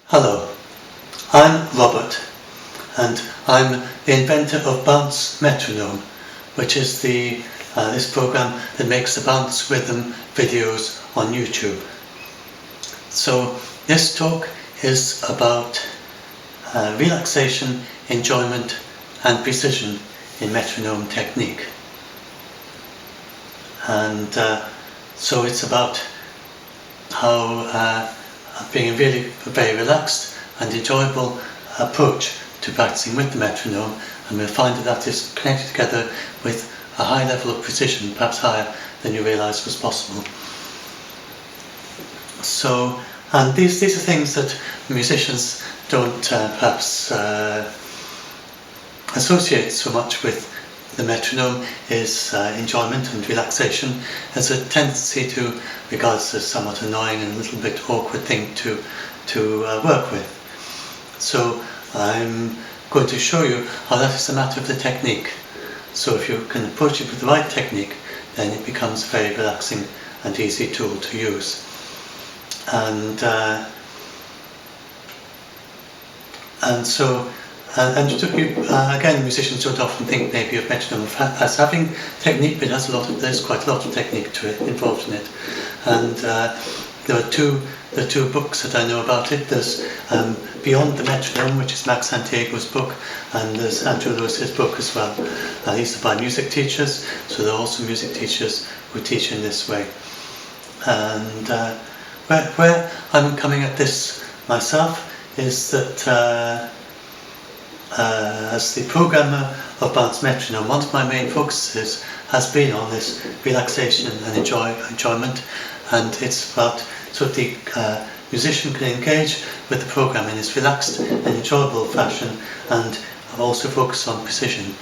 Hello, I'm Robert and I'm the inventor of Bounce Metronome, which is this program that makes the bounce rhythm videos on YouTube. So this talk is about relaxation, enjoyment and precision in metronome technique. And so it's about how being a really very relaxed and enjoyable approach to practicing with the metronome, and we'll find that is connected together with a high level of precision, perhaps higher than you realised was possible. So, and these are things that musicians don't perhaps associate so much with the metronome, is enjoyment and relaxation. There's a tendency to regard it as somewhat annoying and a little bit awkward thing to work with. So I'm going to show you how that is a matter of the technique. So if you can approach it with the right technique, then it becomes a very relaxing and easy tool to use. And again, musicians don't often think maybe of metronome as having technique, but there's quite a lot of technique to it, involved in it. And there are two books that I know about it. There's Beyond the Metronome, which is Max Santiago's book, and there's Andrew Lewis's book as well. These are by music teachers, so there are also music teachers who teach in this way. And where I'm coming at this myself is that as the programmer of Bounce Metronome, one of my main focuses has been on this relaxation and enjoyment, and it's about so the musician can engage with the program in this relaxed and enjoyable fashion, and also focus on precision.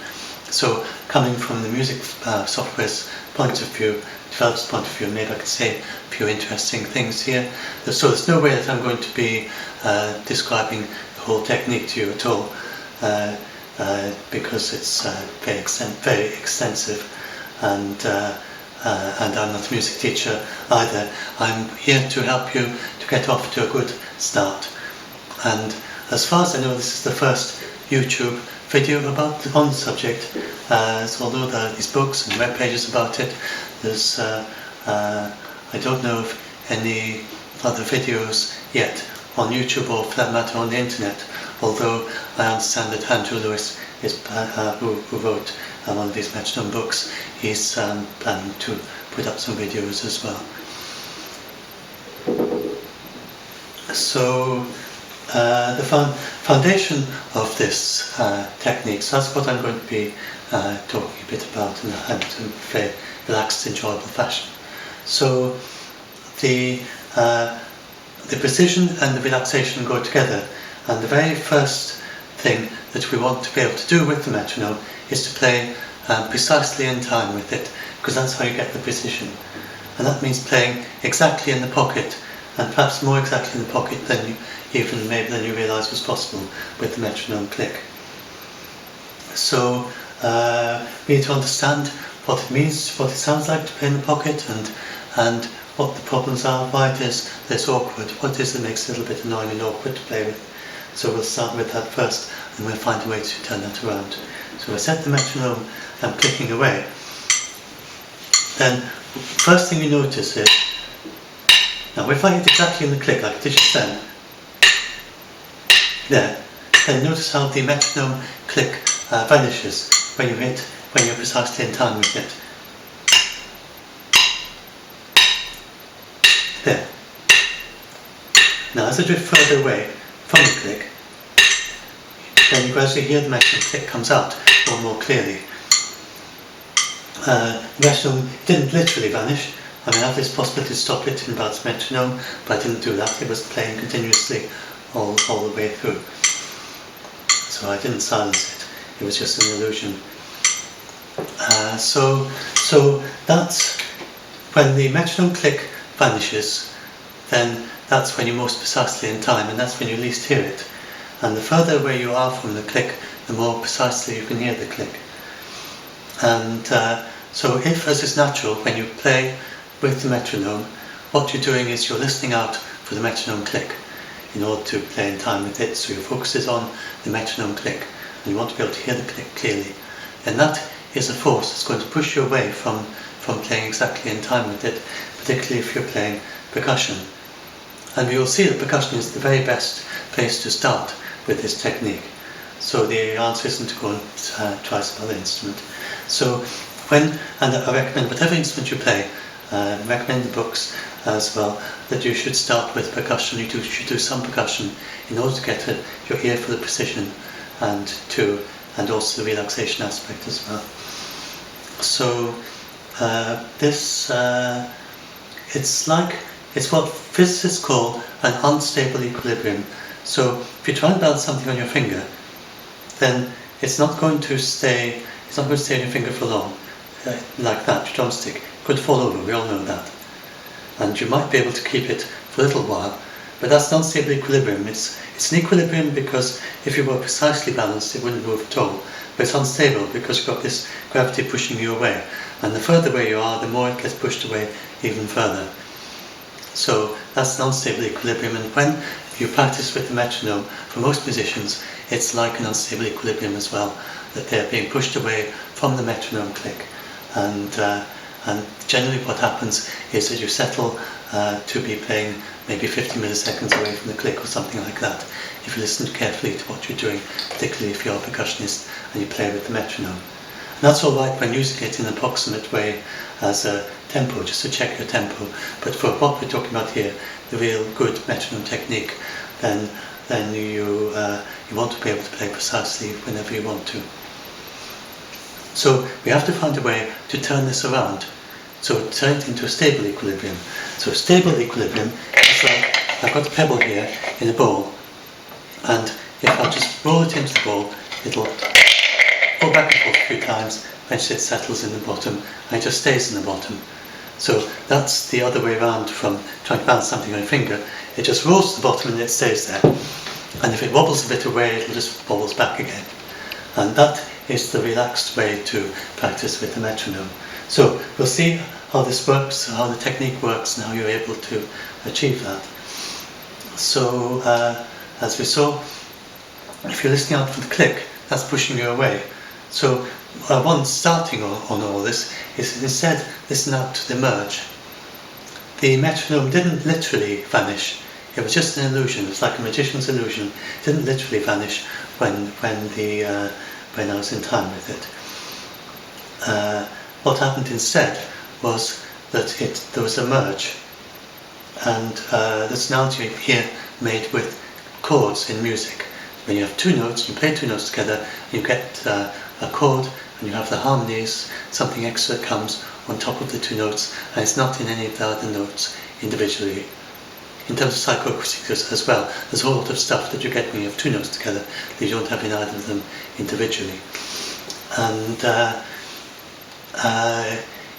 So coming from the music software's point of view, developer's point of view, maybe I could say a few interesting things here. So there's no way that I'm going to be describing the whole technique to you at all, because it's very extensive, and I'm not a music teacher either. I'm here to help you to get off to a good start. And as far as I know, this is the first YouTube video on the subject, so although there are these books and web pages about it, there's I don't know of any other videos yet on YouTube, or for that matter on the internet, although I understand that Andrew Lewis is, who wrote one of these metronome books, he's planning to put up some videos as well. So the foundation of this technique, so that's what I'm going to be talking a bit about in a very relaxed, enjoyable fashion. So the precision and the relaxation go together, and the very first thing that we want to be able to do with the metronome is to play precisely in time with it, because that's how you get the precision. And that means playing exactly in the pocket, and perhaps more exactly in the pocket than you realised was possible with the metronome click. So we need to understand what it means, what it sounds like to play in the pocket, and what the problems are, why it is this awkward, what it is that makes it a little bit annoying and awkward to play with. So we'll start with that first, and we'll find a way to turn that around. So we'll set the metronome clicking away. Then first thing you notice is, now if I hit exactly in the click like I did just then, then notice how the metronome click vanishes when you're precisely in time with it. There. Now as I drift further away from the click, then you gradually hear the metronome click comes out more clearly. The metronome didn't literally vanish. I mean, I have this possibility to stop it in Bounce Metronome, but I didn't do that. It was playing continuously all the way through. So I didn't silence it. It was just an illusion. So that's when the metronome click vanishes, then that's when you're most precisely in time, and that's when you least hear it. And the further away you are from the click, the more precisely you can hear the click. And so if, as is natural, when you play with the metronome, what you're doing is you're listening out for the metronome click. in order to play in time with it. So your focus is on the metronome click, and you want to be able to hear the click clearly. And that is a force that's going to push you away from playing exactly in time with it, particularly if you're playing percussion. And we will see that percussion is the very best place to start with this technique. So the answer isn't to go and try some other instrument. So and I recommend whatever instrument you play, I recommend the books as well, that you should start with percussion. You should do some percussion in order to get your ear for the precision and also the relaxation aspect as well. So it's what physicists call an unstable equilibrium. So if you try and balance something on your finger, then it's not going to stay on your finger for long, like that, your drumstick. It could fall over, we all know that. And you might be able to keep it for a little while, but that's an unstable equilibrium. It's an equilibrium because if you were precisely balanced, it wouldn't move at all. But it's unstable because you've got this gravity pushing you away. And the further away you are, the more it gets pushed away even further. So that's an unstable equilibrium, and when you practice with the metronome, for most musicians, it's like an unstable equilibrium as well, that they're being pushed away from the metronome click. And generally what happens is that you settle to be playing maybe 50 milliseconds away from the click or something like that, if you listen carefully to what you're doing, particularly if you're a percussionist and you play with the metronome. And that's all right when using it in an approximate way as a tempo, just to check your tempo. But for what we're talking about here, the real good metronome technique, then you want to be able to play precisely whenever you want to. So we have to find a way to turn this around. So turn it into a stable equilibrium. So a stable equilibrium is like, I've got a pebble here in a bowl, and if I just roll it into the bowl, it'll go back and forth a few times, eventually it settles in the bottom, and it just stays in the bottom. So that's the other way around from trying to balance something on your finger. It just rolls to the bottom and it stays there. And if it wobbles a bit away, it'll just wobbles back again. And that is the relaxed way to practice with the metronome. So we'll see how this works, how the technique works, and how you're able to achieve that. So as we saw, if you're listening out for the click, that's pushing you away. So one starting on all this is instead listen out to the merge. The metronome didn't literally vanish. It was just an illusion. It's like a magician's illusion. It didn't literally vanish when I was in time with it. What happened instead was that there was a merge, and the sonority here made with chords in music. When you have two notes, you play two notes together, you get a chord, and you have the harmonies, something extra comes on top of the two notes, and it's not in any of the other notes individually. In terms of psychoacoustics as well, there's a whole lot of stuff that you get when you have two notes together that you don't have in either of them individually. And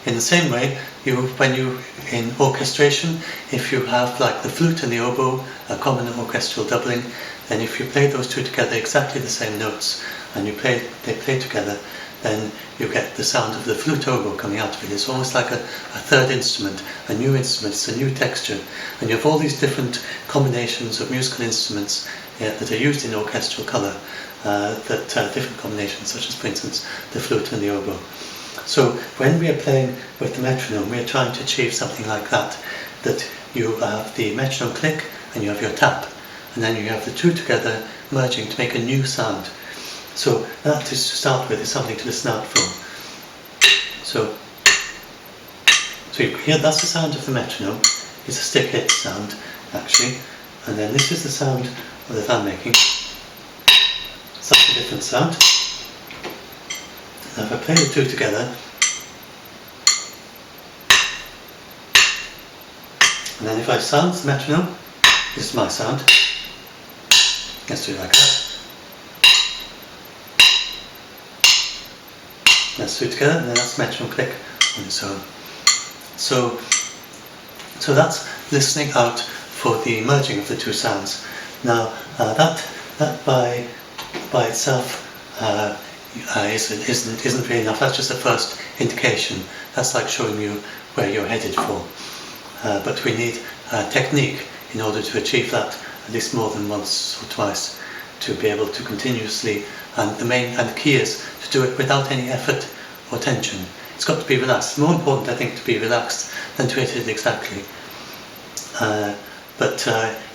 in the same way, in orchestration, if you have like the flute and the oboe, a common orchestral doubling, then if you play those two together exactly the same notes, and they play together, then you get the sound of the flute oboe coming out of it. It's almost like a third instrument, a new instrument, it's a new texture. And you have all these different combinations of musical instruments that are used in orchestral colour, different combinations, such as, for instance, the flute and the oboe. So when we are playing with the metronome, we are trying to achieve something like that you have the metronome click and you have your tap, and then you have the two together merging to make a new sound. So that is, to start with, is something to listen out for. So you hear, that's the sound of the metronome. It's a stick hit sound, actually. And then this is the sound that I'm making. Such a different sound. Now if I play the two together, and then if I sound the metronome, this is my sound. Let's do it like that. Let's do it together, and then that's metronome click on its own. So that's listening out for the merging of the two sounds. Now that by itself isn't really enough. That's just the first indication. That's like showing you where you're headed for. But we need technique in order to achieve that at least more than once or twice, to be able to continuously, and the key is to do it without any effort or tension. It's got to be relaxed. It's more important, I think, to be relaxed than to hit it exactly. But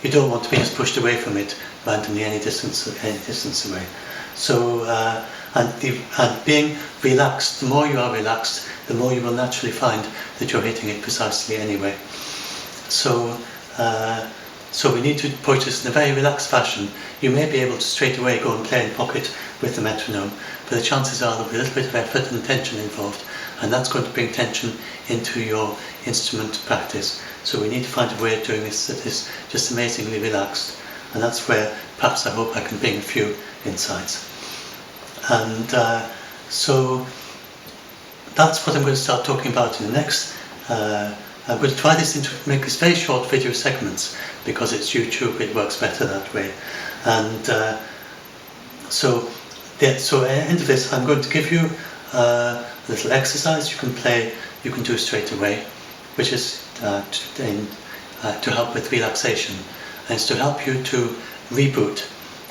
you don't want to be just pushed away from it randomly any distance away. So, and being relaxed, the more you are relaxed, the more you will naturally find that you're hitting it precisely anyway. So, so we need to approach this in a very relaxed fashion. You may be able to straight away go and play in pocket with the metronome, but the chances are there'll be a little bit of effort and tension involved, and that's going to bring tension into your instrument practice. So we need to find a way of doing this that is just amazingly relaxed, and that's where perhaps I hope I can bring a few insights. And so that's what I'm going to start talking about in the next. I'm going to try this make this very short video segments, because it's YouTube, it works better that way. And so at the end of this, I'm going to give you a little exercise you can play, you can do straight away, which is to help with relaxation, and it's to help you to reboot.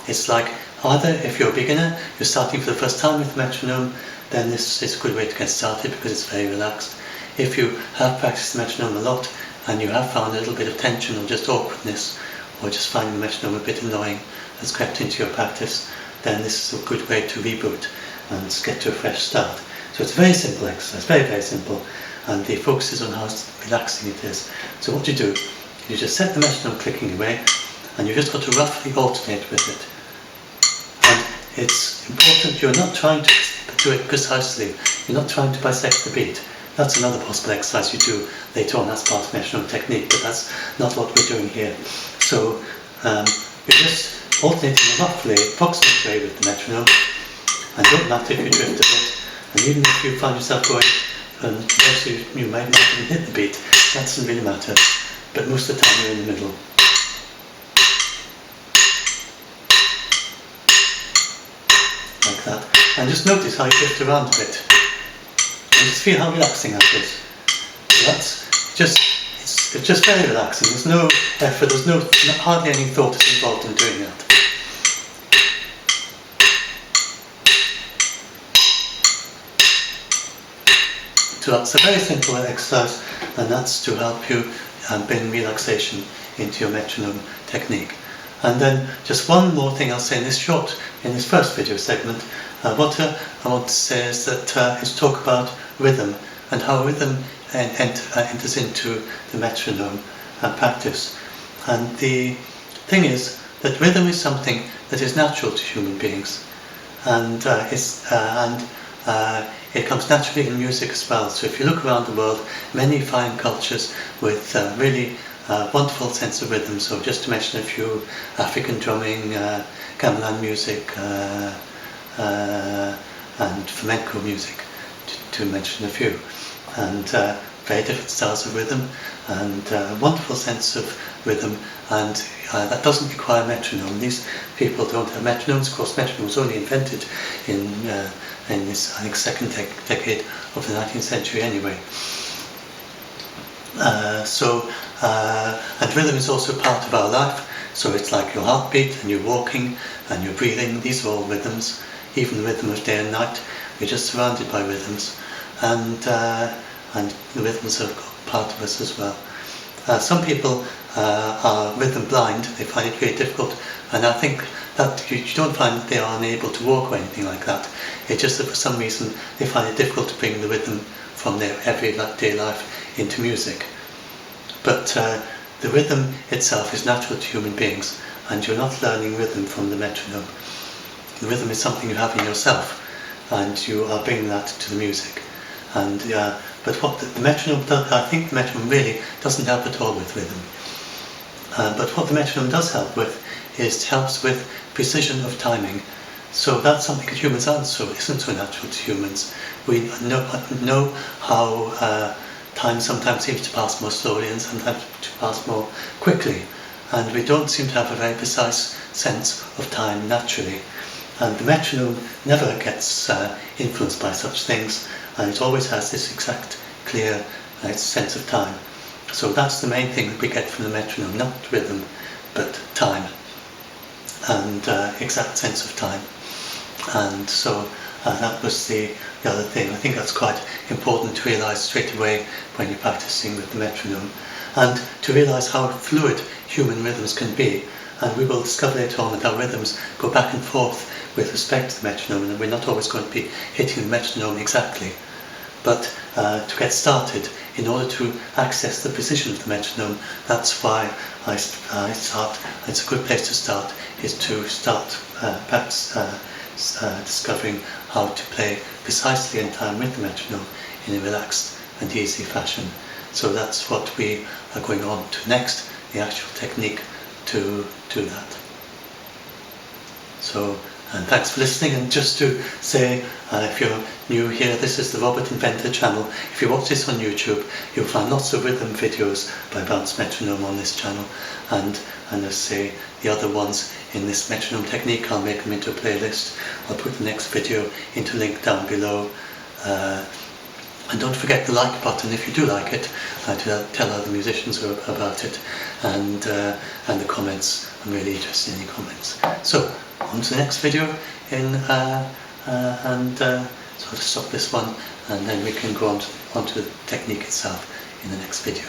It's like, either if you're a beginner, you're starting for the first time with the metronome, then this is a good way to get started because it's very relaxed. If you have practiced the metronome a lot and you have found a little bit of tension or just awkwardness, or just finding the metronome a bit annoying that's crept into your practice, then this is a good way to reboot and get to a fresh start. So it's a very simple exercise, very, very simple, and the focus is on how relaxing it is. So what you do, you just set the metronome clicking away, and you just got to roughly alternate with it. And it's important you're not trying to do it precisely, you're not trying to bisect the beat. That's another possible exercise you do later on as part of metronome technique, but that's not what we're doing here. So you're just alternating roughly, approximately way with the metronome, and don't matter if you drift a bit, and even if you find yourself going, and obviously you might not even hit the beat, that doesn't really matter, but most of the time you're in the middle. Like that. And just notice how you drift around a bit. And just feel how relaxing that is. So that's just, it's just very relaxing. There's no effort, there's hardly any thought is involved in doing that. So that's a very simple exercise, and that's to help you bring relaxation into your metronome technique. And then just one more thing I'll say in this first video segment. What I want to say is that is talk about rhythm and how rhythm enters into the metronome practice. And the thing is that rhythm is something that is natural to human beings, and it comes naturally in music as well. So if you look around the world, many fine cultures with really wonderful sense of rhythm. So just to mention a few, African drumming, gamelan music, and flamenco music, to mention a few. And very different styles of rhythm, and wonderful sense of rhythm, and that doesn't require metronome. These people don't have metronomes. Of course, metronome was only invented in this, I think, second decade of the 19th century anyway. And rhythm is also part of our life, so it's like your heartbeat and your walking and your breathing. These are all rhythms, even the rhythm of day and night. We're just surrounded by rhythms, and the rhythms are part of us as well. Some people are rhythm blind. They find it very difficult, and I think that you don't find that they are unable to walk or anything like that. It's just that for some reason they find it difficult to bring the rhythm from their everyday life into music. But the rhythm itself is natural to human beings, and you're not learning rhythm from the metronome. The rhythm is something you have in yourself, and you are bringing that to the music. And but what the metronome does, I think the metronome really doesn't help at all with rhythm. But what the metronome does help with is it helps with precision of timing. So that's something that humans isn't so natural to humans. We know how time sometimes seems to pass more slowly and sometimes to pass more quickly, and we don't seem to have a very precise sense of time naturally. And the metronome never gets influenced by such things, and it always has this exact, clear sense of time. So that's the main thing that we get from the metronome, not rhythm, but time, and exact sense of time. And so that was the other thing. I think that's quite important to realise straight away when you're practicing with the metronome, and to realise how fluid human rhythms can be. And we will discover later on that our rhythms go back and forth with respect to the metronome, and we're not always going to be hitting the metronome exactly. But to get started, in order to access the precision of the metronome, that's why I start, it's a good place to start, is to start perhaps discovering how to play precisely in time with the metronome in a relaxed and easy fashion. So that's what we are going on to next, the actual technique to do that. So, and thanks for listening. And just to say, if you're new here, this is the Robert Inventor channel. If you watch this on YouTube, you'll find lots of rhythm videos by Bounce Metronome on this channel, and I say the other ones in this metronome technique, I'll make them into a playlist. I'll put the next video into a link down below. And don't forget the like button if you do like it, to tell other musicians about it, and the comments. I'm really interested in your comments. So, on to the next video, so I'll just stop this one, and then we can go on to the technique itself in the next video.